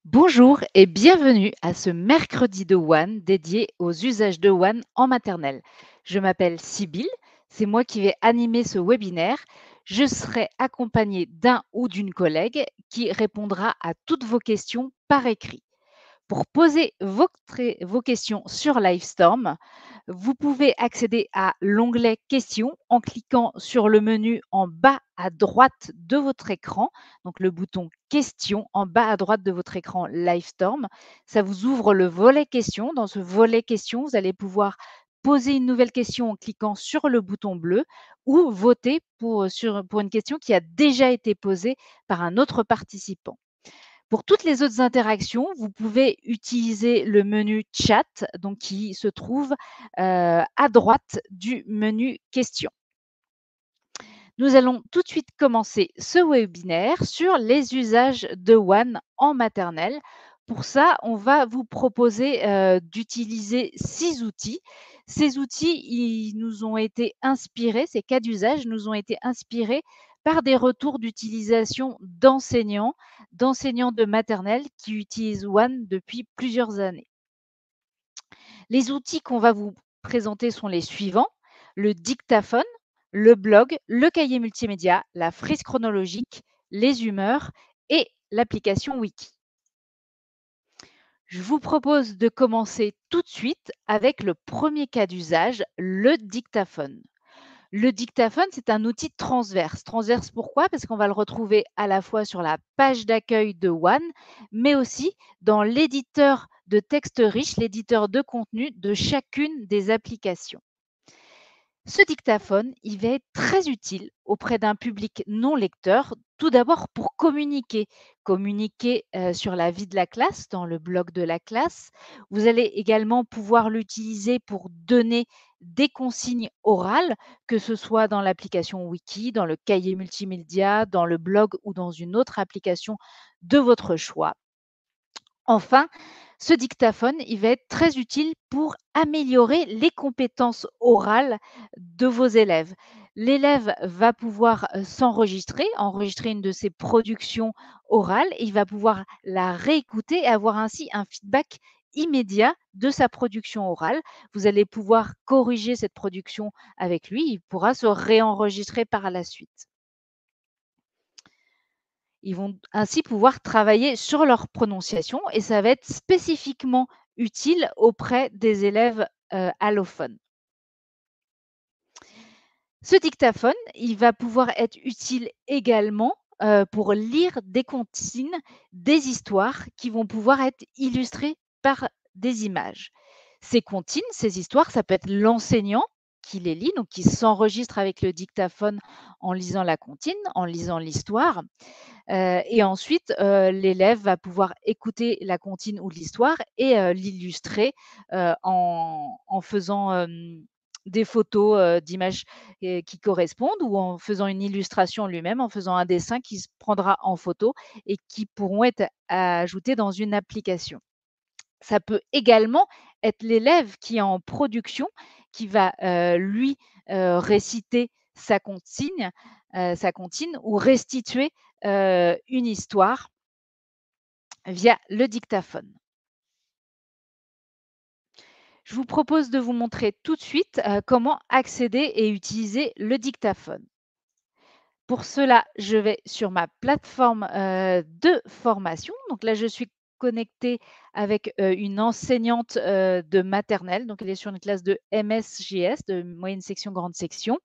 Bonjour et bienvenue à ce mercredi de One dédié aux usages de One en maternelle. Je m'appelle Sybille, c'est moi qui vais animer ce webinaire. Je serai accompagnée d'un ou d'une collègue qui répondra à toutes vos questions par écrit. Pour poser vos questions sur Livestorm, vous pouvez accéder à l'onglet Questions en cliquant sur le menu en bas à droite de votre écran, donc le bouton Questions en bas à droite de votre écran Livestorm. Ça vous ouvre le volet Questions. Dans ce volet Questions, vous allez pouvoir poser une nouvelle question en cliquant sur le bouton bleu ou voter pour une question qui a déjà été posée par un autre participant. Pour toutes les autres interactions, vous pouvez utiliser le menu chat, donc qui se trouve à droite du menu questions. Nous allons tout de suite commencer ce webinaire sur les usages de One en maternelle. Pour ça, on va vous proposer d'utiliser 6 outils. Ces outils, ils nous ont été inspirés, ces cas d'usage nous ont été inspirés par des retours d'utilisation d'enseignants de maternelle qui utilisent One depuis plusieurs années. Les outils qu'on va vous présenter sont les suivants: le dictaphone, le blog, le cahier multimédia, la frise chronologique, les humeurs et l'application Wiki. Je vous propose de commencer tout de suite avec le premier cas d'usage, le dictaphone. Le dictaphone, c'est un outil transverse. Transverse pourquoi? Parce qu'on va le retrouver à la fois sur la page d'accueil de One, mais aussi dans l'éditeur de texte riche, l'éditeur de contenu de chacune des applications. Ce dictaphone, il va être très utile auprès d'un public non lecteur, tout d'abord pour communiquer. Communiquer sur la vie de la classe, dans le blog de la classe. Vous allez également pouvoir l'utiliser pour donner des consignes orales, que ce soit dans l'application Wiki, dans le cahier multimédia, dans le blog ou dans une autre application de votre choix. Enfin, ce dictaphone, il va être très utile pour améliorer les compétences orales de vos élèves. L'élève va pouvoir s'enregistrer, enregistrer une de ses productions orales, et il va pouvoir la réécouter et avoir ainsi un feedback immédiat de sa production orale. Vous allez pouvoir corriger cette production avec lui, il pourra se réenregistrer par la suite. Ils vont ainsi pouvoir travailler sur leur prononciation et ça va être spécifiquement utile auprès des élèves allophones. Ce dictaphone, il va pouvoir être utile également pour lire des consignes, des histoires qui vont pouvoir être illustrées par des images. Ces comptines, ces histoires, ça peut être l'enseignant qui les lit, donc qui s'enregistre avec le dictaphone en lisant la comptine, en lisant l'histoire. Et ensuite, l'élève va pouvoir écouter la comptine ou l'histoire et l'illustrer en faisant des photos d'images qui correspondent ou en faisant une illustration lui-même, en faisant un dessin qui se prendra en photo et qui pourront être ajoutés dans une application. Ça peut également être l'élève qui est en production, qui va, lui, réciter sa comptine ou restituer, une histoire via le dictaphone. Je vous propose de vous montrer tout de suite, comment accéder et utiliser le dictaphone. Pour cela, je vais sur ma plateforme, de formation. Donc là, je suis connectée avec, une enseignante, de maternelle. Donc elle est sur une classe de MSJS, de moyenne section, grande section.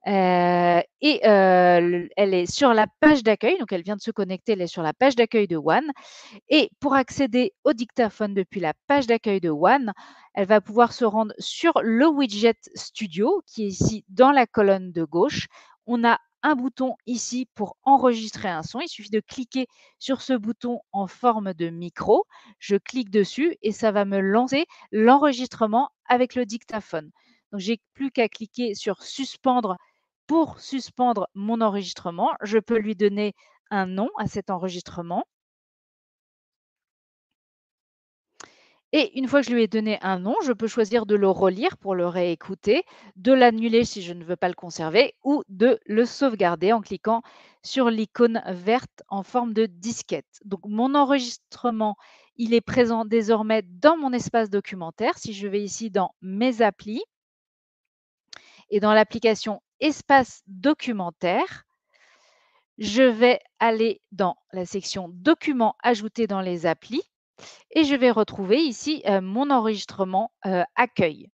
Elle est sur la page d'accueil, donc elle vient de se connecter, elle est sur la page d'accueil de One. Et pour accéder au dictaphone depuis la page d'accueil de One, elle va pouvoir se rendre sur le widget Studio qui est ici dans la colonne de gauche. On a un bouton ici pour enregistrer un son. Il suffit de cliquer sur ce bouton en forme de micro. Je clique dessus et ça va me lancer l'enregistrement avec le dictaphone. Donc, j'ai plus qu'à cliquer sur suspendre pour suspendre mon enregistrement. Je peux lui donner un nom à cet enregistrement. Et une fois que je lui ai donné un nom, je peux choisir de le relire pour le réécouter, de l'annuler si je ne veux pas le conserver ou de le sauvegarder en cliquant sur l'icône verte en forme de disquette. Donc mon enregistrement, il est présent désormais dans mon espace documentaire. Si je vais ici dans mes applis et dans l'application espace documentaire, je vais aller dans la section documents ajoutés dans les applis et je vais retrouver ici mon enregistrement accueil.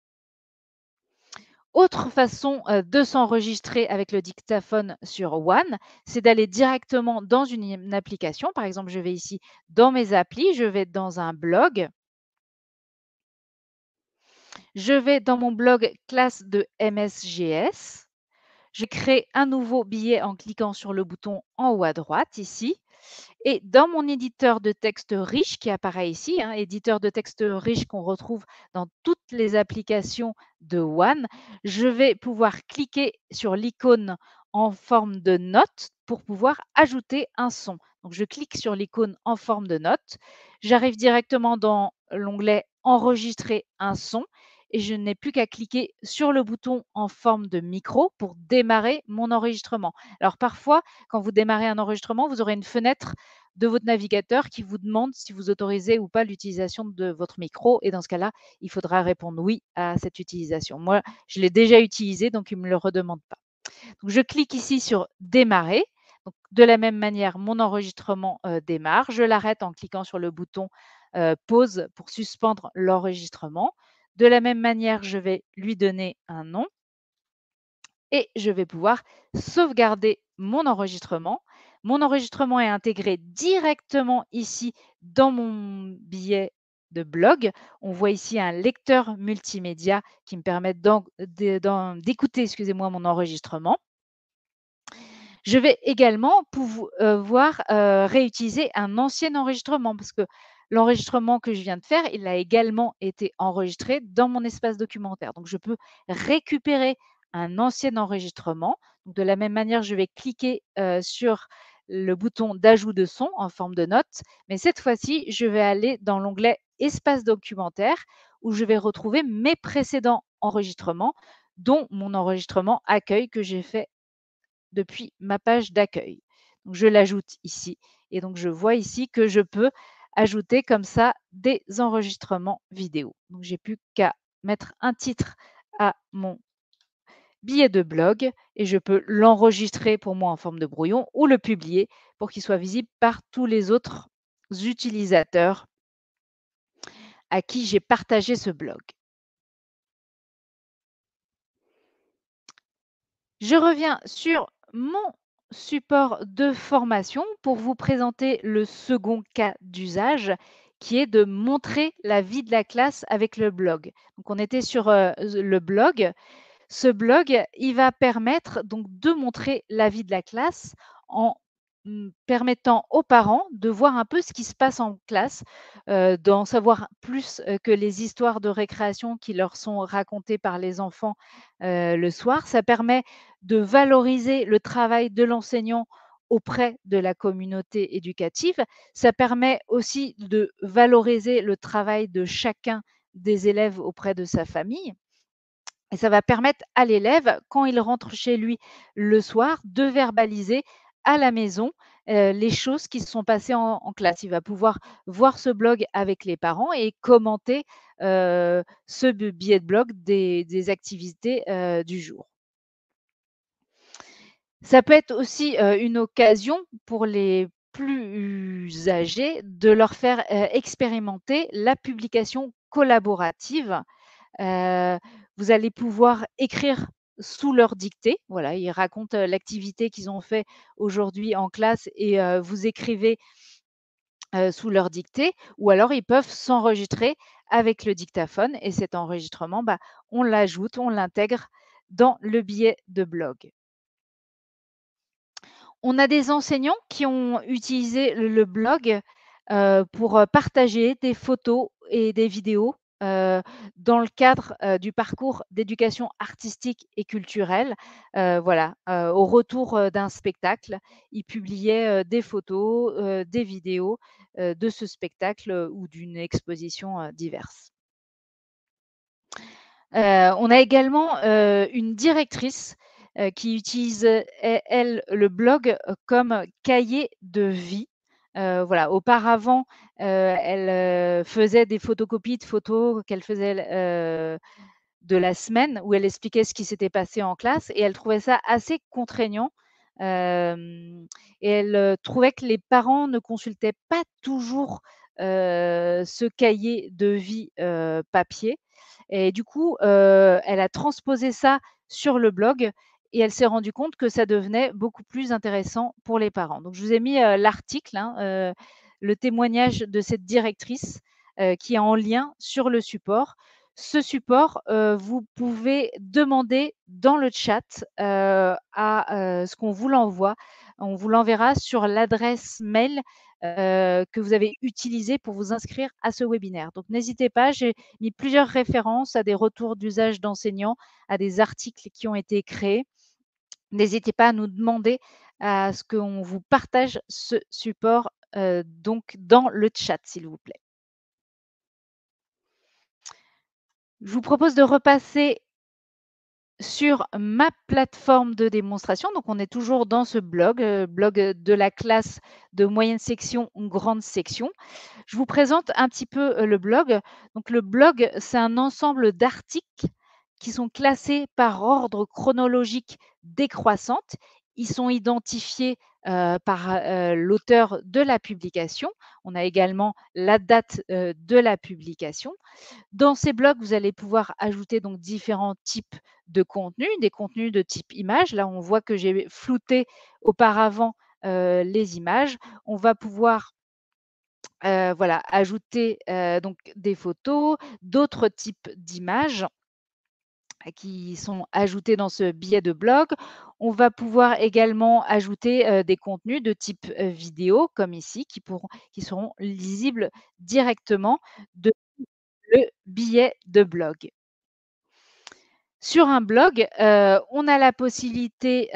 Autre façon de s'enregistrer avec le dictaphone sur One, c'est d'aller directement dans une application. Par exemple, je vais ici dans mes applis, je vais dans un blog. Je vais dans mon blog classe de MSGS. Je crée un nouveau billet en cliquant sur le bouton en haut à droite ici. Et dans mon éditeur de texte riche qui apparaît ici, hein, éditeur de texte riche qu'on retrouve dans toutes les applications de One, je vais pouvoir cliquer sur l'icône en forme de note pour pouvoir ajouter un son. Donc, je clique sur l'icône en forme de note. J'arrive directement dans l'onglet Enregistrer un son et je n'ai plus qu'à cliquer sur le bouton en forme de micro pour démarrer mon enregistrement. Alors parfois, quand vous démarrez un enregistrement, vous aurez une fenêtre de votre navigateur qui vous demande si vous autorisez ou pas l'utilisation de votre micro. Et dans ce cas-là, il faudra répondre oui à cette utilisation. Moi, je l'ai déjà utilisé, donc il ne me le redemande pas. Donc, je clique ici sur démarrer. Donc, de la même manière, mon enregistrement démarre. Je l'arrête en cliquant sur le bouton pause pour suspendre l'enregistrement. De la même manière, je vais lui donner un nom et je vais pouvoir sauvegarder mon enregistrement. Mon enregistrement est intégré directement ici dans mon billet de blog. On voit ici un lecteur multimédia qui me permet d'écouter, excusez-moi, mon enregistrement. Je vais également pouvoir réutiliser un ancien enregistrement parce que l'enregistrement que je viens de faire, il a également été enregistré dans mon espace documentaire. Donc, je peux récupérer un ancien enregistrement. Donc, de la même manière, je vais cliquer sur le bouton d'ajout de son en forme de note. Mais cette fois-ci, je vais aller dans l'onglet espace documentaire où je vais retrouver mes précédents enregistrements, dont mon enregistrement accueil que j'ai fait depuis ma page d'accueil. Donc, je l'ajoute ici et donc je vois ici que je peux ajouter comme ça des enregistrements vidéo. Donc, j'ai plus qu'à mettre un titre à mon billet de blog et je peux l'enregistrer pour moi en forme de brouillon ou le publier pour qu'il soit visible par tous les autres utilisateurs à qui j'ai partagé ce blog. Je reviens sur mon support de formation pour vous présenter le second cas d'usage qui est de montrer la vie de la classe avec le blog. Donc, on était sur le blog. Ce blog, il va permettre donc de montrer la vie de la classe en permettant aux parents de voir un peu ce qui se passe en classe, d'en savoir plus que les histoires de récréation qui leur sont racontées par les enfants le soir. Ça permet de valoriser le travail de l'enseignant auprès de la communauté éducative. Ça permet aussi de valoriser le travail de chacun des élèves auprès de sa famille. Et ça va permettre à l'élève, quand il rentre chez lui le soir, de verbaliser à la maison les choses qui se sont passées en classe. Il va pouvoir voir ce blog avec les parents et commenter ce billet de blog des activités du jour. Ça peut être aussi une occasion pour les plus âgés de leur faire expérimenter la publication collaborative. Heu, Vous allez pouvoir écrire sous leur dictée. Voilà, ils racontent l'activité qu'ils ont fait aujourd'hui en classe et vous écrivez sous leur dictée ou alors ils peuvent s'enregistrer avec le dictaphone et cet enregistrement, bah, on l'ajoute, on l'intègre dans le billet de blog. On a des enseignants qui ont utilisé le blog pour partager des photos et des vidéos dans le cadre, du parcours d'éducation artistique et culturelle. Voilà, au retour, d'un spectacle, ils publiaient, des photos, des vidéos, de ce spectacle, ou d'une exposition, diverse. On a également, une directrice, qui utilise, elle, le blog, comme cahier de vie. Voilà, auparavant, elle, faisait des photocopies de photos qu'elle faisait de la semaine où elle expliquait ce qui s'était passé en classe et elle trouvait ça assez contraignant. Hem Et elle, trouvait que les parents ne consultaient pas toujours, ce cahier de vie, papier et du coup, elle a transposé ça sur le blog et elle s'est rendue compte que ça devenait beaucoup plus intéressant pour les parents. Donc je vous ai mis, l'article, hein, le témoignage de cette directrice, qui est en lien sur le support. Ce support, vous pouvez demander dans le chat, à, ce qu'on vous l'envoie. On vous l'enverra sur l'adresse mail, que vous avez utilisée pour vous inscrire à ce webinaire. Donc n'hésitez pas, j'ai mis plusieurs références à des retours d'usage d'enseignants, à des articles qui ont été créés. N'hésitez pas à nous demander à ce qu'on vous partage ce support, donc dans le chat, s'il vous plaît. Je vous propose de repasser sur ma plateforme de démonstration. Donc, on est toujours dans ce blog, blog de la classe de moyenne section ou grande section. Je vous présente un petit peu le blog. Donc, le blog, c'est un ensemble d'articles qui sont classés par ordre chronologique décroissante. Ils sont identifiés par l'auteur de la publication. On a également la date de la publication. Dans ces blogs, vous allez pouvoir ajouter donc différents types de contenus, des contenus de type image. Là, on voit que j'ai flouté auparavant les images. On va pouvoir voilà, ajouter donc des photos, d'autres types d'images qui sont ajoutées dans ce billet de blog. On va pouvoir également ajouter des contenus de type vidéo, comme ici, qui seront lisibles directement de le billet de blog. Sur un blog, on a la possibilité,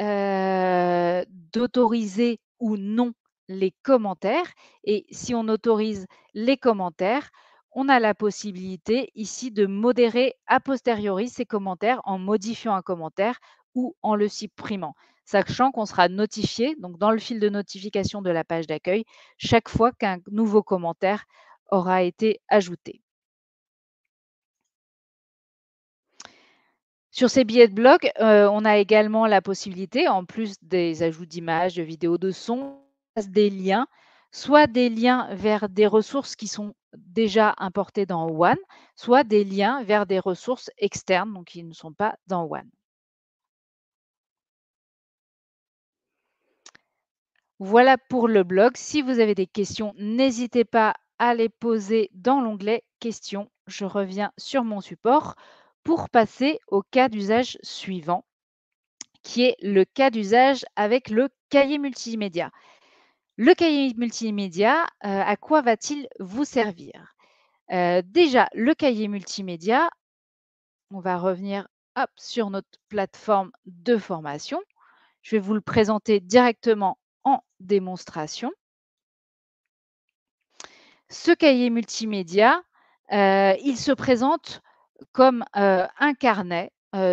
d'autoriser ou non les commentaires et si on autorise les commentaires, on a la possibilité ici de modérer a posteriori ces commentaires en modifiant un commentaire ou en le supprimant. Sachant qu'on sera notifié, donc dans le fil de notification de la page d'accueil, chaque fois qu'un nouveau commentaire aura été ajouté. Sur ces billets de blog, on a également la possibilité, en plus des ajouts d'images, de vidéos, de sons, des liens, soit des liens vers des ressources qui sont déjà importées dans One, soit des liens vers des ressources externes, donc qui ne sont pas dans One. Voilà pour le blog. Si vous avez des questions, n'hésitez pas à les poser dans l'onglet questions. Je reviens sur mon support pour passer au cas d'usage suivant, qui est le cas d'usage avec le cahier multimédia. Le cahier multimédia, à quoi va-t-il vous servir? Déjà, le cahier multimédia, on va revenir hop, sur notre plateforme de formation. Je vais vous le présenter directement en démonstration. Ce cahier multimédia, il se présente comme, un carnet,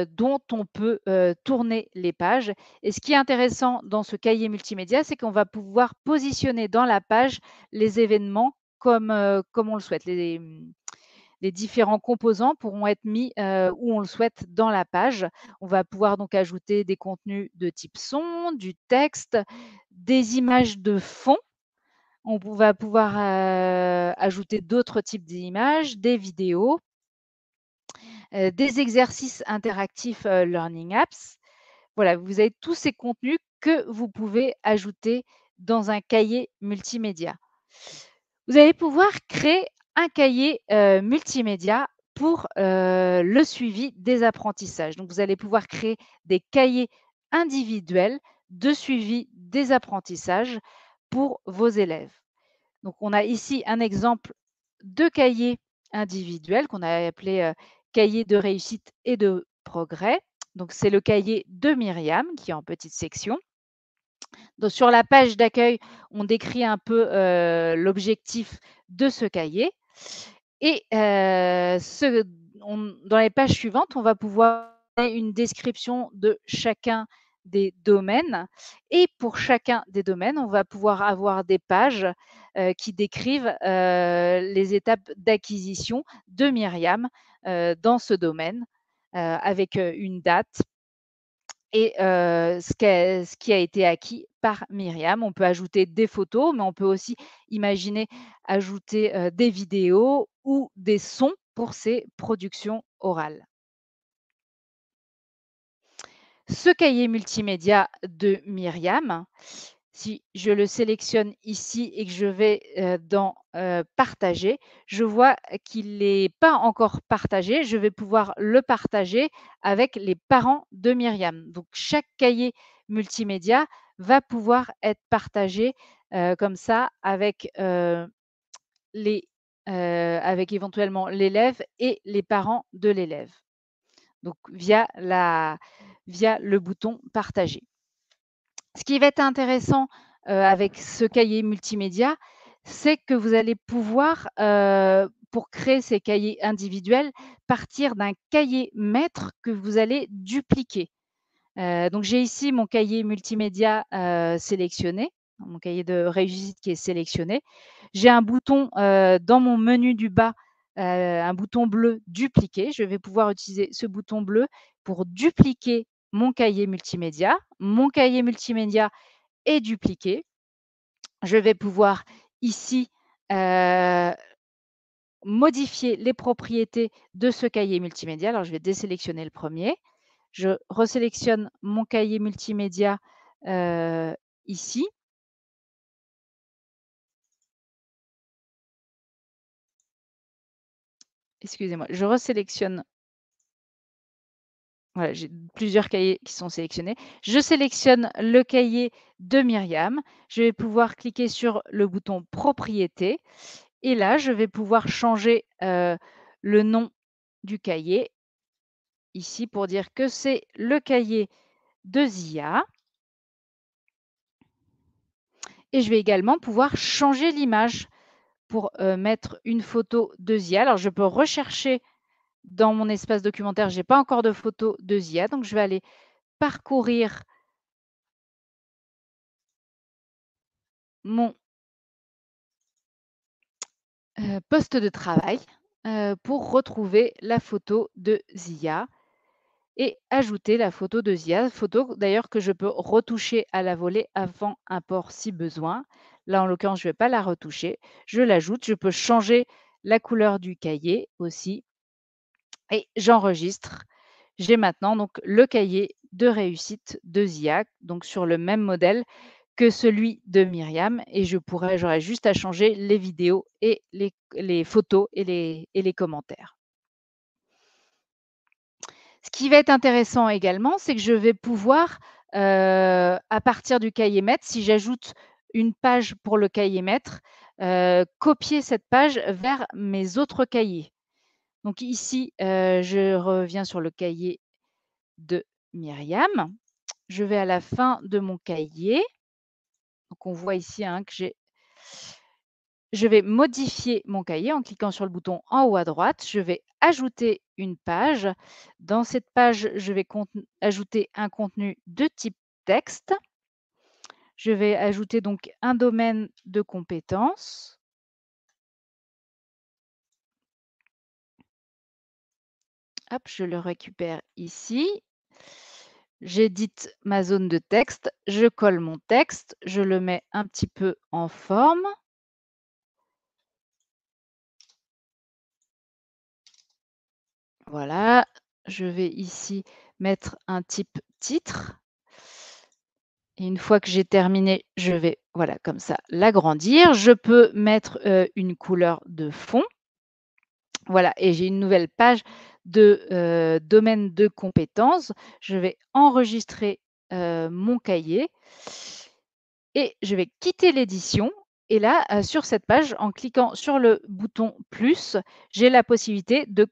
dont on peut, tourner les pages et ce qui est intéressant dans ce cahier multimédia, c'est qu'on va pouvoir positionner dans la page les événements comme on le souhaite. Les différents composants pourront être mis, où on le souhaite dans la page. On va pouvoir donc ajouter des contenus de type son, du texte, des images de fond. Va pouvoir, ajouter d'autres types d'images, des vidéos, des exercices interactifs, Learning Apps. Voilà, vous avez tous ces contenus que vous pouvez ajouter dans un cahier multimédia. Vous allez pouvoir créer un cahier, multimédia pour, le suivi des apprentissages. Donc vous allez pouvoir créer des cahiers individuels de suivi des apprentissages pour vos élèves. Donc, on a ici un exemple de cahier individuel qu'on a appelé cahier de réussite et de progrès. Donc, c'est le cahier de Myriam qui est en petite section. Donc, sur la page d'accueil, on décrit un peu l'objectif de ce cahier. Et dans les pages suivantes, on va pouvoir donner une description de chacun des domaines. Et pour chacun des domaines, on va pouvoir avoir des pages qui décrivent les étapes d'acquisition de Myriam dans ce domaine, avec une date et ce qui a été acquis par Myriam. On peut ajouter des photos, mais on peut aussi imaginer ajouter des vidéos ou des sons pour ces productions orales. Ce cahier multimédia de Myriam, si je le sélectionne ici et que je vais dans partager, je vois qu'il n'est pas encore partagé. Je vais pouvoir le partager avec les parents de Myriam. Donc, chaque cahier multimédia va pouvoir être partagé comme ça avec éventuellement l'élève et les parents de l'élève. Donc, via le bouton partager. Ce qui va être intéressant avec ce cahier multimédia, c'est que vous allez pouvoir, pour créer ces cahiers individuels, partir d'un cahier maître que vous allez dupliquer. Donc j'ai ici mon cahier multimédia sélectionné, mon cahier de réussite qui est sélectionné. J'ai un bouton dans mon menu du bas, un bouton bleu dupliquer. Je vais pouvoir utiliser ce bouton bleu pour dupliquer mon cahier multimédia. Mon cahier multimédia est dupliqué. Je vais pouvoir ici modifier les propriétés de ce cahier multimédia. Alors, je vais désélectionner le premier. Je resélectionne mon cahier multimédia ici. Excusez-moi, je resélectionne. Voilà, j'ai plusieurs cahiers qui sont sélectionnés. Je sélectionne le cahier de Myriam. Je vais pouvoir cliquer sur le bouton propriété. Et là, je vais pouvoir changer le nom du cahier ici pour dire que c'est le cahier de Zia. Et je vais également pouvoir changer l'image pour mettre une photo de Zia. Alors, je peux rechercher dans mon espace documentaire. Je n'ai pas encore de photo de Zia. Donc, je vais aller parcourir mon poste de travail pour retrouver la photo de Zia et ajouter la photo de Zia, photo d'ailleurs que je peux retoucher à la volée avant import si besoin. Là, en l'occurrence, je ne vais pas la retoucher. Je l'ajoute. Je peux changer la couleur du cahier aussi et j'enregistre. J'ai maintenant donc le cahier de réussite de Zia, donc sur le même modèle que celui de Myriam et j'aurais juste à changer les vidéos et les photos et les commentaires. Ce qui va être intéressant également, c'est que je vais pouvoir, à partir du cahier maître, si j'ajoute une page pour le cahier maître, copier cette page vers mes autres cahiers. Donc ici, je reviens sur le cahier de Myriam. Je vais à la fin de mon cahier. Donc on voit ici que je vais modifier mon cahier en cliquant sur le bouton en haut à droite. Je vais ajouter une page. Dans cette page, je vais ajouter un contenu de type texte. Je vais ajouter donc un domaine de compétences. Hop, je le récupère ici. J'édite ma zone de texte. Je colle mon texte. Je le mets un petit peu en forme. Voilà, je vais ici mettre un type titre. Et une fois que j'ai terminé, je vais, voilà, comme ça, l'agrandir. Je peux mettre une couleur de fond. Voilà, et j'ai une nouvelle page de domaine de compétences. Je vais enregistrer mon cahier et je vais quitter l'édition Et là, sur cette page, en cliquant sur le bouton plus, j'ai la possibilité de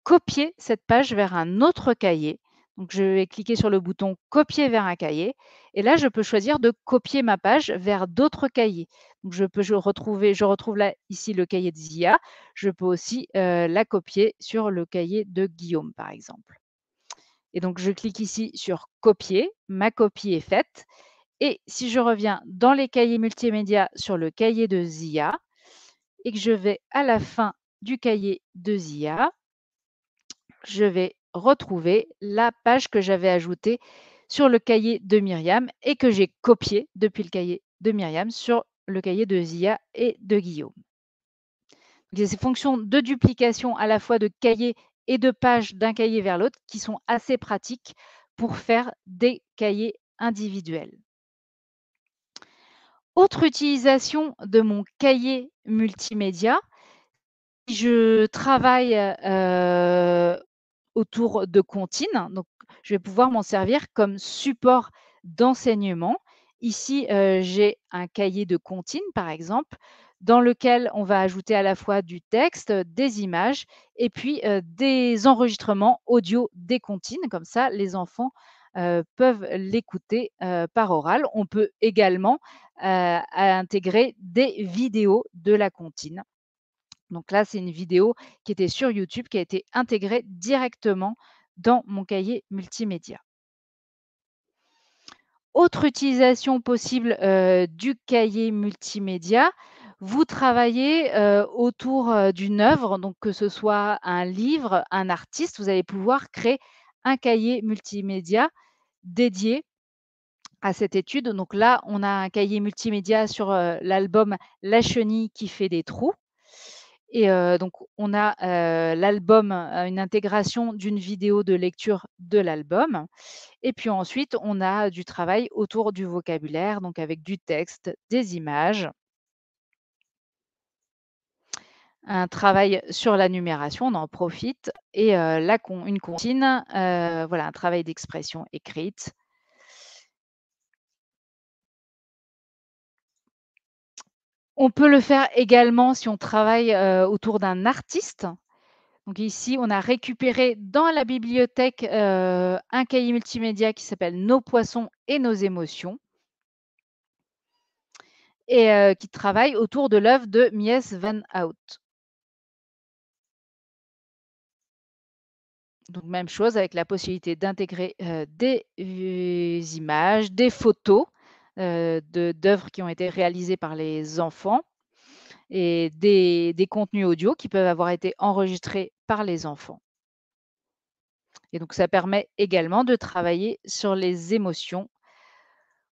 copier cette page vers un autre cahier. Donc, je vais cliquer sur le bouton copier vers un cahier. Et là, je peux choisir de copier ma page vers d'autres cahiers. Donc, je retrouve là, ici, le cahier de Zia. Je peux aussi la copier sur le cahier de Guillaume, par exemple. Et donc, je clique ici sur copier. Ma copie est faite. Et si je reviens dans les cahiers multimédia sur le cahier de Zia et que je vais à la fin du cahier de Zia, je vais retrouver la page que j'avais ajoutée sur le cahier de Myriam et que j'ai copiée depuis le cahier de Myriam sur le cahier de Zia et de Guillaume. Il y a ces fonctions de duplication à la fois de cahier et de page d'un cahier vers l'autre qui sont assez pratiques pour faire des cahiers individuels. Autre utilisation de mon cahier multimédia, je travaille autour de comptines, donc je vais pouvoir m'en servir comme support d'enseignement. Ici, j'ai un cahier de comptines, par exemple, dans lequel on va ajouter à la fois du texte, des images et puis des enregistrements audio des comptines. Comme ça, les enfants peuvent l'écouter par oral. On peut également intégrer des vidéos de la comptine. Donc là, c'est une vidéo qui était sur YouTube, qui a été intégrée directement dans mon cahier multimédia. Autre utilisation possible du cahier multimédia, vous travaillez autour d'une œuvre, donc que ce soit un livre, un artiste, vous allez pouvoir créer un cahier multimédia dédié à cette étude. Donc là, on a un cahier multimédia sur l'album La chenille qui fait des trous. Et donc on a l'album, une intégration d'une vidéo de lecture de l'album et puis ensuite on a du travail autour du vocabulaire, donc avec du texte, des images, un travail sur la numération, on en profite et une comptine, voilà, un travail d'expression écrite. On peut le faire également si on travaille, autour d'un artiste. Donc ici, on a récupéré dans la bibliothèque un cahier multimédia qui s'appelle Nos poissons et nos émotions et qui travaille autour de l'œuvre de Mies van Hout. Donc même chose avec la possibilité d'intégrer des images, des photos d'œuvres qui ont été réalisées par les enfants et des contenus audio qui peuvent avoir été enregistrés par les enfants. Et donc ça permet également de travailler sur les émotions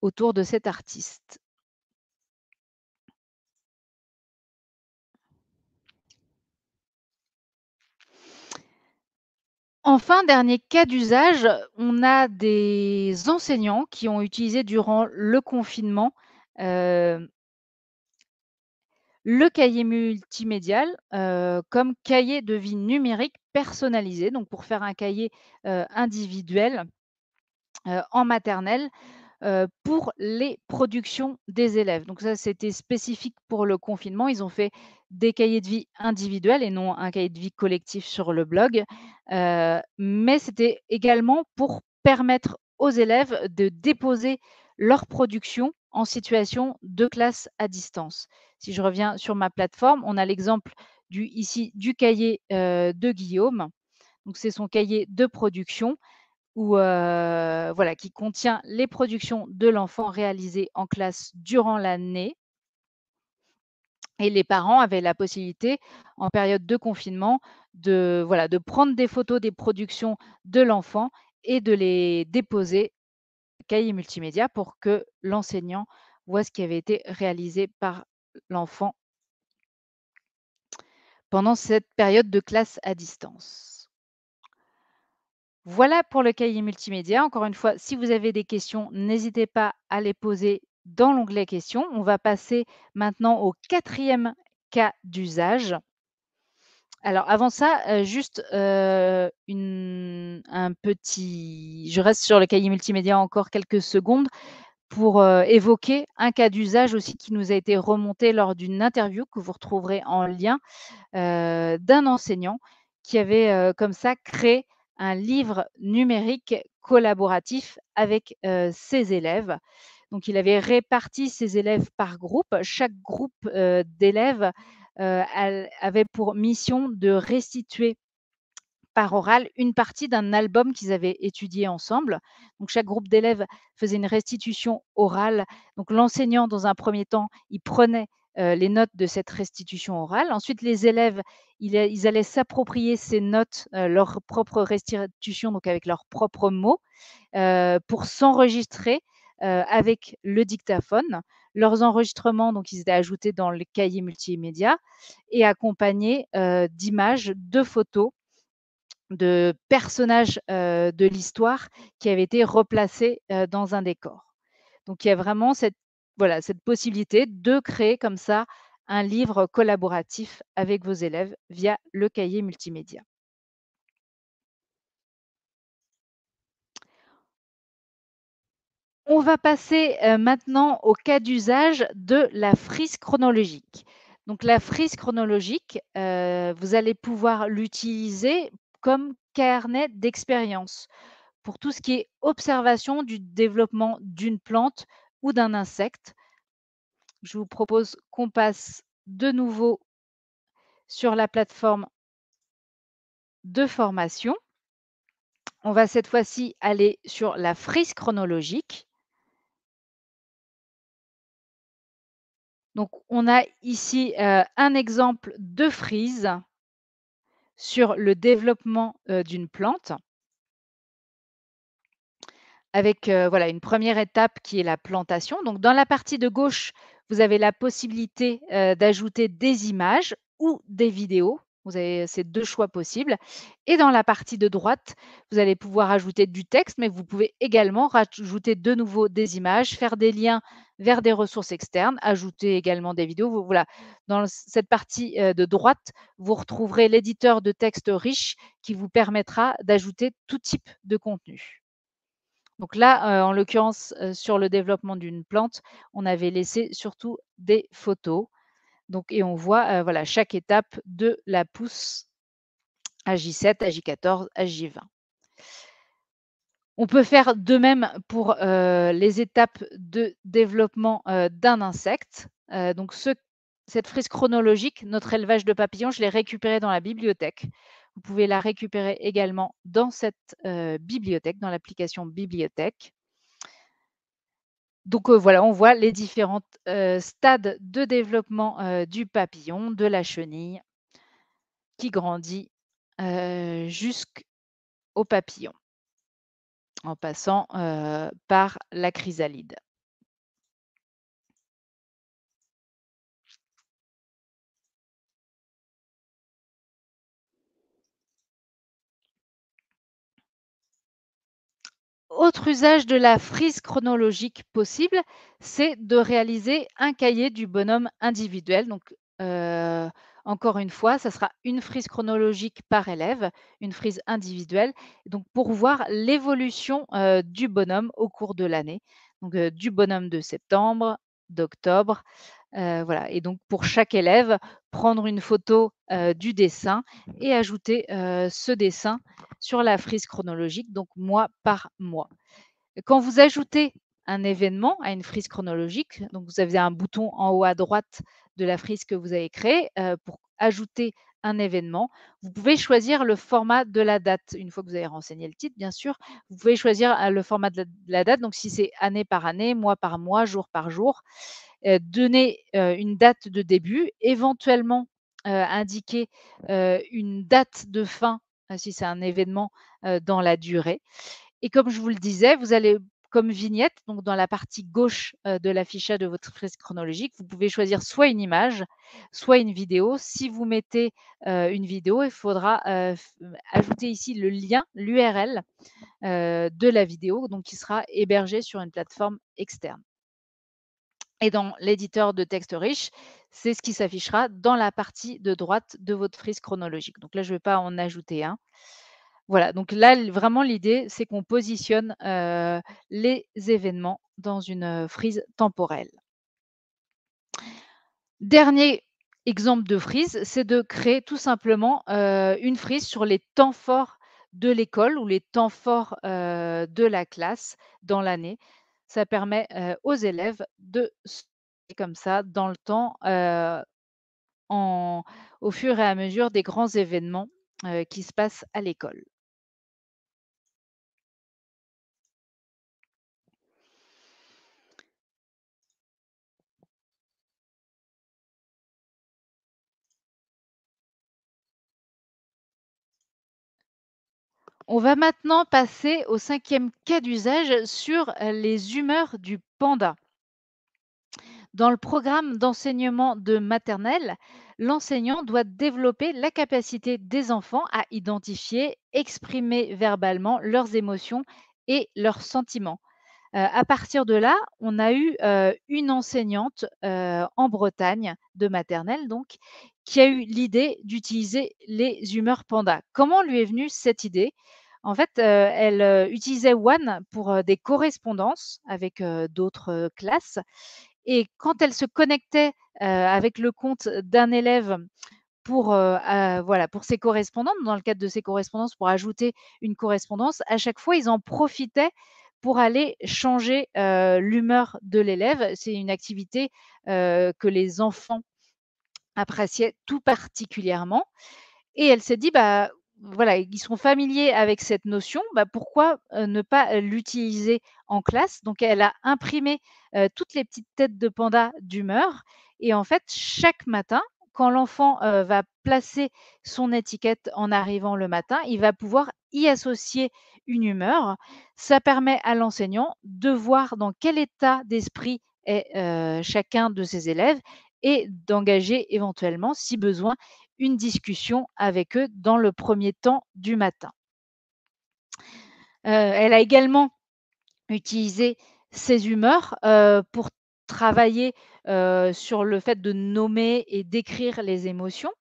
autour de cet artiste. Enfin, dernier cas d'usage, on a des enseignants qui ont utilisé durant le confinement, heu, le cahier multimédial, comme cahier de vie numérique personnalisé, donc pour faire un cahier, individuel, en maternelle, pour les productions des élèves. Donc ça, c'était spécifique pour le confinement. Ils ont fait des cahiers de vie individuels et non un cahier de vie collectif sur le blog. Mais c'était également pour permettre aux élèves de déposer leur production en situation de classe à distance. Si je reviens sur ma plateforme, on a l'exemple ici du cahier de Guillaume. Donc c'est son cahier de production ou voilà, qui contient les productions de l'enfant réalisées en classe durant l'année et les parents avaient la possibilité, en période de confinement, de voilà, de prendre des photos des productions de l'enfant et de les déposer cahier multimédia pour que l'enseignant voit ce qui avait été réalisé par l'enfant pendant cette période de classe à distance. Voilà pour le cahier multimédia. Encore une fois, si vous avez des questions, n'hésitez pas à les poser dans l'onglet questions. On va passer maintenant au quatrième cas d'usage. Alors avant ça, juste, un petit je reste sur le cahier multimédia encore quelques secondes pour, évoquer un cas d'usage aussi qui nous a été remonté lors d'une interview que vous retrouverez en lien, d'un enseignant qui avait, comme ça créé un livre numérique collaboratif avec, ses élèves. Donc il avait réparti ses élèves par groupe. Chaque groupe, d'élèves, avait pour mission de restituer par oral une partie d'un album qu'ils avaient étudié ensemble. Donc chaque groupe d'élèves faisait une restitution orale. Donc l'enseignant, dans un premier temps, il prenait, les notes de cette restitution orale. Ensuite, les élèves, ils allaient s'approprier ces notes, leur propre restitution, donc avec leurs propres mots, pour s'enregistrer, avec le dictaphone. Leurs enregistrements, donc ils étaient ajoutés dans le cahier multimédia et accompagnés, d'images, de photos de personnages, de l'histoire qui avaient été replacés, dans un décor. Donc il y a vraiment cette voilà, cette possibilité de créer comme ça un livre collaboratif avec vos élèves via le cahier multimédia. On va passer, maintenant au cas d'usage de la frise chronologique. Donc la frise chronologique, vous allez pouvoir l'utiliser comme carnet d'expérience. Pour tout ce qui est observation du développement d'une plante ou d'un insecte. Je vous propose qu'on passe de nouveau sur la plateforme de formation. On va cette fois-ci aller sur la frise chronologique. Donc, on a ici un exemple de frise sur le développement d'une plante avec voilà, une première étape qui est la plantation. Donc dans la partie de gauche, vous avez la possibilité, d'ajouter des images ou des vidéos. Vous avez ces 2 choix possibles et dans la partie de droite, vous allez pouvoir ajouter du texte, mais vous pouvez également rajouter de nouveau des images, faire des liens vers des ressources externes, ajouter également des vidéos. Voilà, dans cette partie, de droite, vous retrouverez l'éditeur de texte riche qui vous permettra d'ajouter tout type de contenu. Donc là, en l'occurrence, sur le développement d'une plante, on avait laissé surtout des photos. Donc et on voit, voilà, chaque étape de la pousse à J7, à J14, à J20. On peut faire de même pour, les étapes de développement, d'un insecte. Donc cette frise chronologique, notre élevage de papillons, je l'ai récupéré dans la bibliothèque. Vous pouvez la récupérer également dans cette, bibliothèque, dans l'application bibliothèque. Donc, voilà, on voit les différents stades de développement, du papillon, de la chenille qui grandit, jusqu'au papillon, en passant, par la chrysalide. Autre usage de la frise chronologique possible, c'est de réaliser un cahier du bonhomme individuel. Donc, encore une fois, ça sera une frise chronologique par élève, une frise individuelle. Donc, pour voir l'évolution du bonhomme au cours de l'année. Donc, du bonhomme de septembre, d'octobre, voilà. Et donc, pour chaque élève, prendre une photo du dessin et ajouter ce dessin sur la frise chronologique, donc mois par mois. Quand vous ajoutez un événement à une frise chronologique, donc vous avez un bouton en haut à droite de la frise que vous avez créée pour ajouter un événement. Vous pouvez choisir le format de la date. Une fois que vous avez renseigné le titre, bien sûr, vous pouvez choisir le format de la date. Donc, si c'est année par année, mois par mois, jour par jour, donner une date de début, éventuellement indiquer une date de fin si c'est un événement dans la durée. Et comme je vous le disais, vous allez comme vignette, donc dans la partie gauche de l'affichage de votre frise chronologique, vous pouvez choisir soit une image, soit une vidéo. Si vous mettez une vidéo, il faudra ajouter ici le lien, l'URL de la vidéo, donc qui sera hébergé sur une plateforme externe. Et dans l'éditeur de texte riche, c'est ce qui s'affichera dans la partie de droite de votre frise chronologique. Donc là, je ne vais pas en ajouter un. Voilà, donc là, vraiment l'idée, c'est qu'on positionne, les événements dans une, frise temporelle. Dernier exemple de frise, c'est de créer tout simplement, une frise sur les temps forts de l'école ou les temps forts, de la classe dans l'année. Ça permet, aux élèves de s comme ça dans le temps, en au fur et à mesure des grands événements, qui se passent à l'école. On va maintenant passer au cinquième cas d'usage sur, les humeurs du panda. Dans le programme d'enseignement de maternelle, l'enseignant doit développer la capacité des enfants à identifier, exprimer verbalement leurs émotions et leurs sentiments. À partir de là, on a eu, une enseignante, en Bretagne de maternelle donc, qui a eu l'idée d'utiliser les humeurs panda. Comment lui est venue cette idée? En fait, elle, utilisait One pour, des correspondances avec, d'autres, classes et quand elle se connectait, avec le compte d'un élève pour, voilà, pour ses correspondantes, dans le cadre de ses correspondances, pour ajouter une correspondance, à chaque fois, ils en profitaient pour aller changer, l'humeur de l'élève. C'est une activité, que les enfants appréciaient tout particulièrement et elle s'est dit: «Bah, voilà, ils sont familiers avec cette notion, bah, pourquoi, ne pas, l'utiliser en classe?» Donc elle a imprimé, toutes les petites têtes de panda d'humeur et en fait, chaque matin, quand l'enfant, va placer son étiquette en arrivant le matin, il va pouvoir y associer une humeur. Ça permet à l'enseignant de voir dans quel état d'esprit est, chacun de ses élèves et d'engager éventuellement, si besoin, une discussion avec eux dans le premier temps du matin. Elle a également utilisé ses humeurs, pour travailler, sur le fait de nommer et d'écrire les émotions,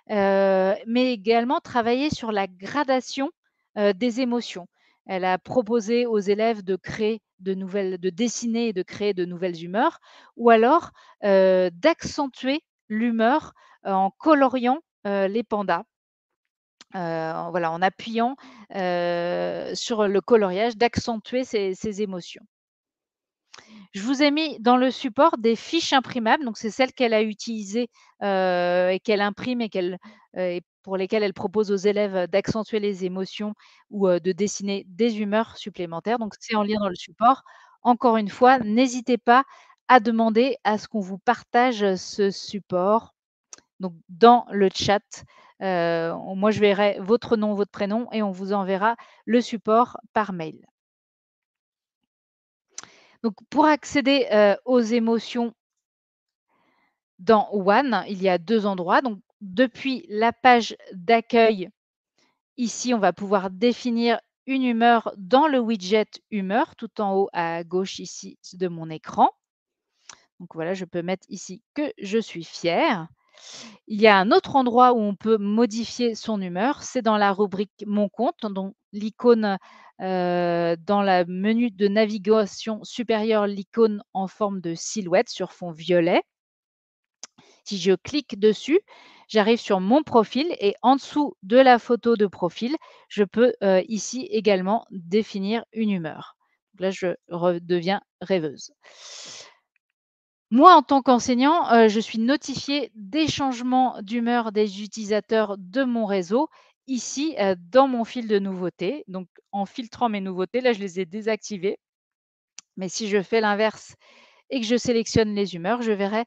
mais également travailler sur la gradation, des émotions. Elle a proposé aux élèves de dessiner et de créer de nouvelles humeurs ou alors, d'accentuer l'humeur, en coloriant, les pandas. Voilà, en appuyant, sur le coloriage, d'accentuer ces émotions. Je vous ai mis dans le support des fiches imprimables, donc c'est celles qu'elle a utilisées, et qu'elle imprime et pour lesquelles elle propose aux élèves d'accentuer les émotions ou, de dessiner des humeurs supplémentaires, donc c'est en lien dans le support. Encore une fois, n'hésitez pas à demander à ce qu'on vous partage, ce support donc dans le chat, moi je verrai votre nom, votre prénom et on vous enverra le support par mail. Donc pour accéder, aux émotions dans One, il y a 2 endroits. Donc depuis la page d'accueil, ici, on va pouvoir définir une humeur dans le widget humeur, tout en haut à gauche ici de mon écran. Donc voilà, je peux mettre ici que je suis fière. Il y a un autre endroit où on peut modifier son humeur, c'est dans la rubrique Mon compte, donc l'icône, dans la menu de navigation supérieure, l'icône en forme de silhouette sur fond violet. Si je clique dessus, j'arrive sur mon profil et en dessous de la photo de profil, je peux, ici également définir une humeur. Là, je redeviens rêveuse. Moi, en tant qu'enseignant, je suis notifiée des changements d'humeur des utilisateurs de mon réseau, ici, dans mon fil de nouveautés. Donc en filtrant mes nouveautés, là, je les ai désactivées. Mais si je fais l'inverse et que je sélectionne les humeurs, je verrai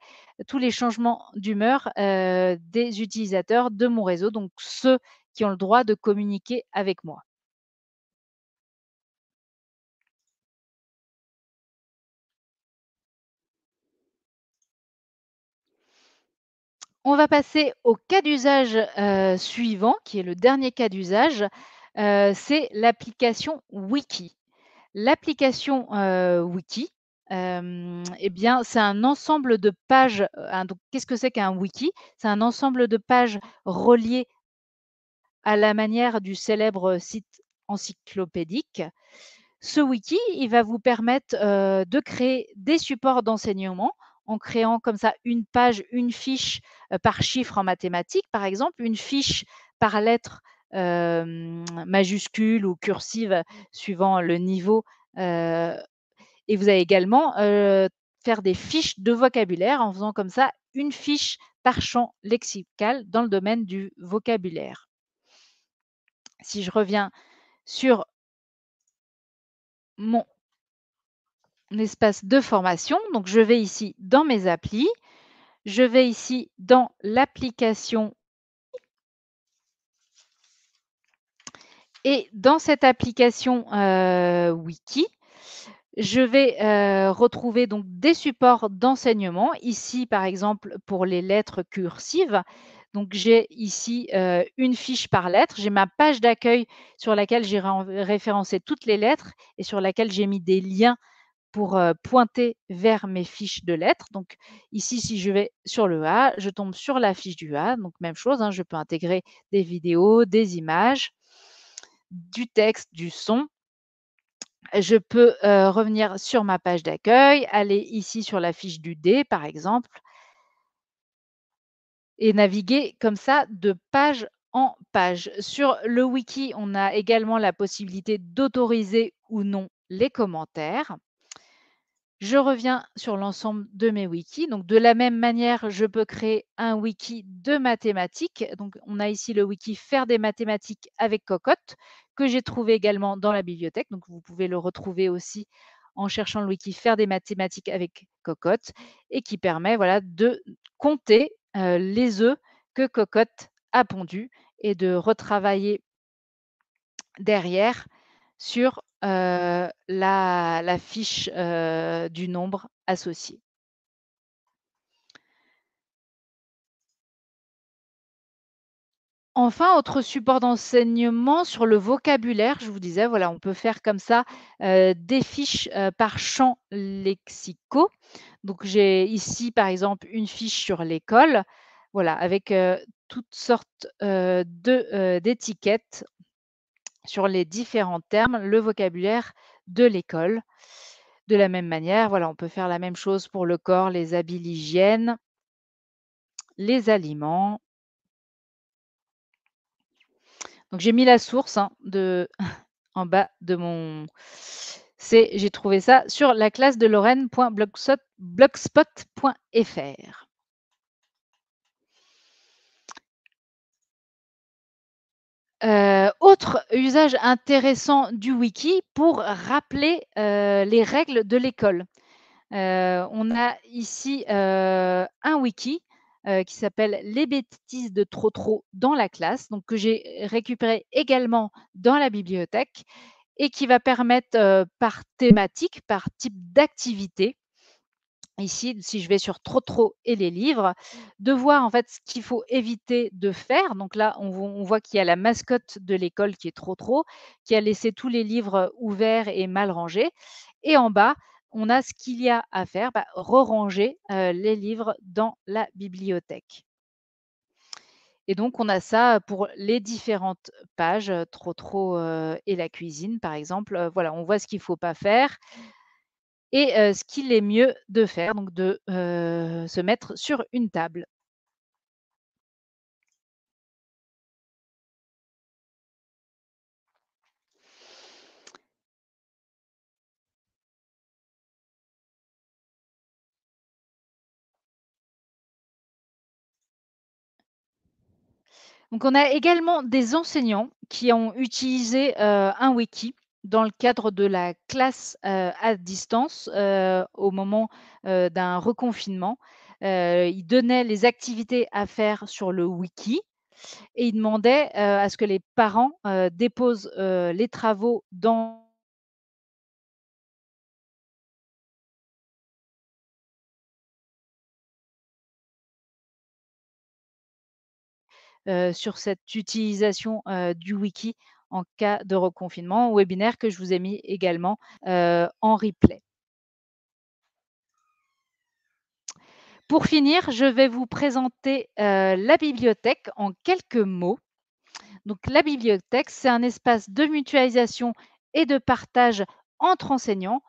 tous les changements d'humeur, des utilisateurs de mon réseau, donc ceux qui ont le droit de communiquer avec moi. On va passer au cas d'usage, suivant, qui est le dernier cas d'usage, c'est l'application Wiki. L'application, Wiki, et bien, c'est un ensemble de pages, donc qu'est-ce que c'est qu'un wiki? C'est un ensemble de pages reliées à la manière du célèbre site encyclopédique. Ce wiki, il va vous permettre de créer des supports d'enseignement en créant comme ça une page, une fiche par chiffre en mathématiques, par exemple, une fiche par lettre majuscule ou cursive suivant le niveau. euh, et vous allez également faire des fiches de vocabulaire en faisant comme ça une fiche par champ lexical dans le domaine du vocabulaire. Si je reviens sur mon espace de formation, donc je vais ici dans mes applis, je vais ici dans l'application et dans cette application Wiki, je vais retrouver donc des supports d'enseignement. Ici, par exemple, pour les lettres cursives. Donc, j'ai ici une fiche par lettre. J'ai ma page d'accueil sur laquelle j'ai référencé toutes les lettres et sur laquelle j'ai mis des liens pour pointer vers mes fiches de lettres. Donc, ici, si je vais sur le A, je tombe sur la fiche du A. Donc, même chose, hein, je peux intégrer des vidéos, des images, du texte, du son. Je peux revenir sur ma page d'accueil, aller ici sur la fiche du D, par exemple, et naviguer comme ça de page en page. Sur le wiki, on a également la possibilité d'autoriser ou non les commentaires. Je reviens sur l'ensemble de mes wikis. Donc, de la même manière, je peux créer un wiki de mathématiques. Donc, on a ici le wiki Faire des mathématiques avec Cocotte, que j'ai trouvé également dans la bibliothèque. Donc, vous pouvez le retrouver aussi en cherchant le wiki Faire des mathématiques avec Cocotte et qui permet voilà, de compter les œufs que Cocotte a pondus et de retravailler derrière sur la fiche du nombre associé. Enfin, autre support d'enseignement sur le vocabulaire, je vous disais, voilà, on peut faire comme ça des fiches par champs lexicaux. Donc, j'ai ici, par exemple, une fiche sur l'école, voilà, avec toutes sortes d'étiquettes sur les différents termes, le vocabulaire de l'école. De la même manière, voilà, on peut faire la même chose pour le corps, les habits, l'hygiène, les aliments. Donc j'ai mis la source hein, en bas de mon. J'ai trouvé ça sur la classe de Lorraine.blogspot.fr. Autre usage intéressant du wiki pour rappeler les règles de l'école. On a ici un wiki qui s'appelle Les bêtises de trop dans la classe, donc que j'ai récupéré également dans la bibliothèque et qui va permettre par thématique, par type d'activité, ici, si je vais sur trop et les livres, de voir en fait ce qu'il faut éviter de faire. Donc là, on voit qu'il y a la mascotte de l'école qui est trop, qui a laissé tous les livres ouverts et mal rangés. Et en bas, on a ce qu'il y a à faire, bah, re-ranger les livres dans la bibliothèque. Et donc, on a ça pour les différentes pages, trop et la cuisine, par exemple. Voilà, on voit ce qu'il ne faut pas faire et ce qu'il est mieux de faire, donc de se mettre sur une table. Donc on a également des enseignants qui ont utilisé, un wiki dans le cadre de la classe, à distance, au moment, d'un reconfinement. Ils donnaient les activités à faire sur le wiki et ils demandaient, à ce que les parents, déposent, les travaux sur cette utilisation, du wiki en cas de reconfinement, webinaire que je vous ai mis également, en replay. Pour finir, je vais vous présenter, la bibliothèque en quelques mots. Donc la bibliothèque, c'est un espace de mutualisation et de partage entre enseignants.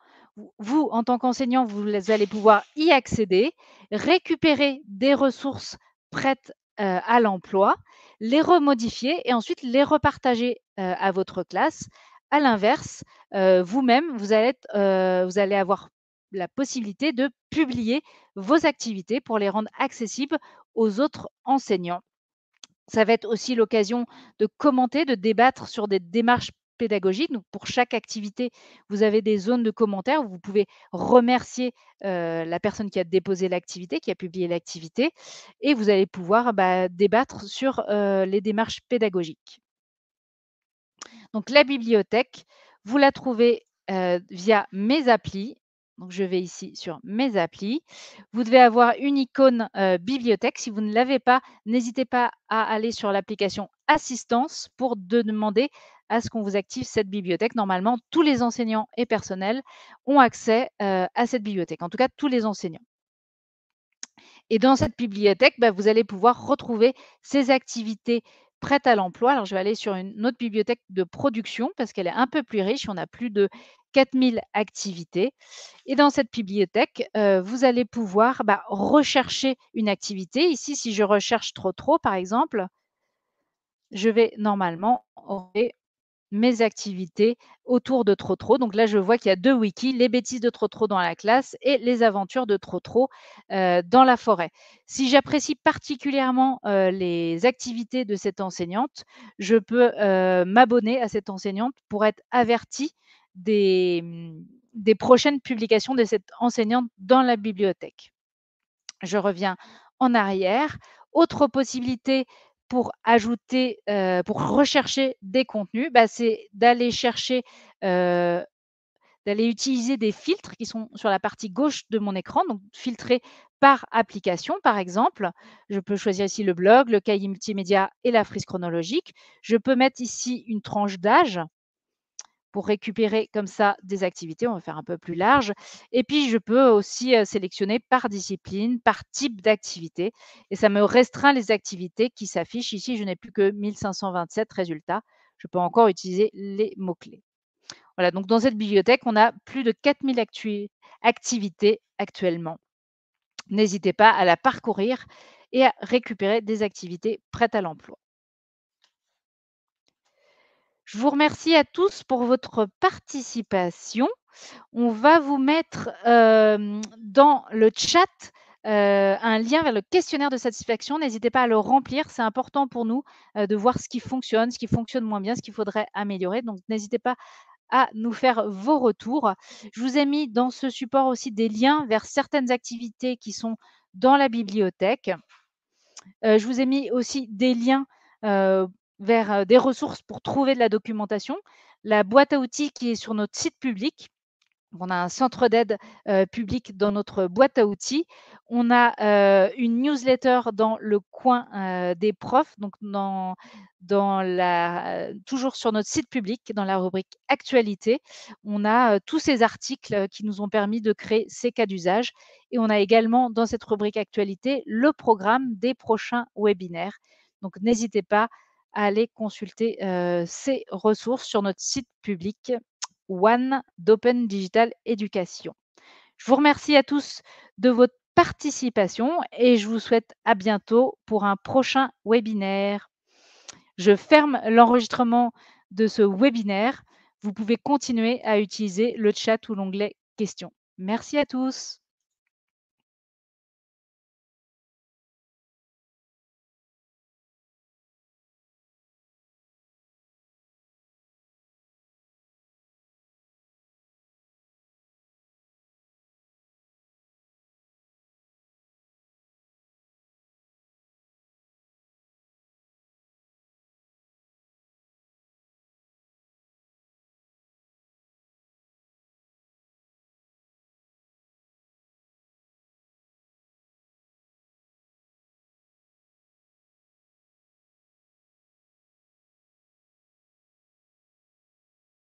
Vous, en tant qu'enseignant, vous allez pouvoir y accéder, récupérer des ressources prêtes à l'emploi, les remodifier et ensuite les repartager à votre classe. À l'inverse, vous-même, vous allez avoir la possibilité de publier vos activités pour les rendre accessibles aux autres enseignants. Ça va être aussi l'occasion de commenter, de débattre sur des démarches pédagogiques. Donc, pour chaque activité, vous avez des zones de commentaires où vous pouvez remercier la personne qui a déposé l'activité, qui a publié l'activité, et vous allez pouvoir débattre sur les démarches pédagogiques. Donc la bibliothèque, vous la trouvez via Mes applis. Donc je vais ici sur Mes applis. Vous devez avoir une icône bibliothèque. Si vous ne l'avez pas, n'hésitez pas à aller sur l'application Assistance pour demander à ce qu'on vous active cette bibliothèque. Normalement, tous les enseignants et personnels ont accès à cette bibliothèque. En tout cas, tous les enseignants. Et dans cette bibliothèque, vous allez pouvoir retrouver ces activités prêtes à l'emploi. Alors, je vais aller sur une autre bibliothèque de production parce qu'elle est un peu plus riche. On a plus de 4000 activités. Et dans cette bibliothèque, vous allez pouvoir rechercher une activité. Ici, si je recherche trop, par exemple, je vais normalement mes activités autour de Trotro. Donc là, je vois qu'il y a 2 wikis, les bêtises de Trotro dans la classe et les aventures de Trotro dans la forêt. Si j'apprécie particulièrement les activités de cette enseignante, je peux m'abonner à cette enseignante pour être averti des prochaines publications de cette enseignante dans la bibliothèque. Je reviens en arrière. Autre possibilité pour ajouter, pour rechercher des contenus, c'est d'aller chercher, d'aller utiliser des filtres qui sont sur la partie gauche de mon écran, donc filtrer par application, par exemple. Je peux choisir ici le blog, le cahier multimédia et la frise chronologique. Je peux mettre ici une tranche d'âge pour récupérer comme ça des activités. On va faire un peu plus large. Et puis, je peux aussi sélectionner par discipline, par type d'activité. Et ça me restreint les activités qui s'affichent. Ici, je n'ai plus que 1527 résultats. Je peux encore utiliser les mots-clés. Voilà, donc dans cette bibliothèque, on a plus de 4000 activités actuellement. N'hésitez pas à la parcourir et à récupérer des activités prêtes à l'emploi. Je vous remercie à tous pour votre participation. On va vous mettre dans le chat un lien vers le questionnaire de satisfaction. N'hésitez pas à le remplir. C'est important pour nous de voir ce qui fonctionne moins bien, ce qu'il faudrait améliorer. Donc, n'hésitez pas à nous faire vos retours. Je vous ai mis dans ce support aussi des liens vers certaines activités qui sont dans la bibliothèque. Je vous ai mis aussi des liens vers des ressources pour trouver de la documentation. La boîte à outils qui est sur notre site public. On a un centre d'aide public dans notre boîte à outils. On a une newsletter dans le coin des profs, donc toujours sur notre site public, dans la rubrique Actualité. On a tous ces articles qui nous ont permis de créer ces cas d'usage. Et on a également dans cette rubrique Actualité le programme des prochains webinaires. Donc n'hésitez pas à aller consulter ces ressources sur notre site public One d'Open Digital Education. Je vous remercie à tous de votre participation et je vous souhaite à bientôt pour un prochain webinaire. Je ferme l'enregistrement de ce webinaire. Vous pouvez continuer à utiliser le chat ou l'onglet questions. Merci à tous.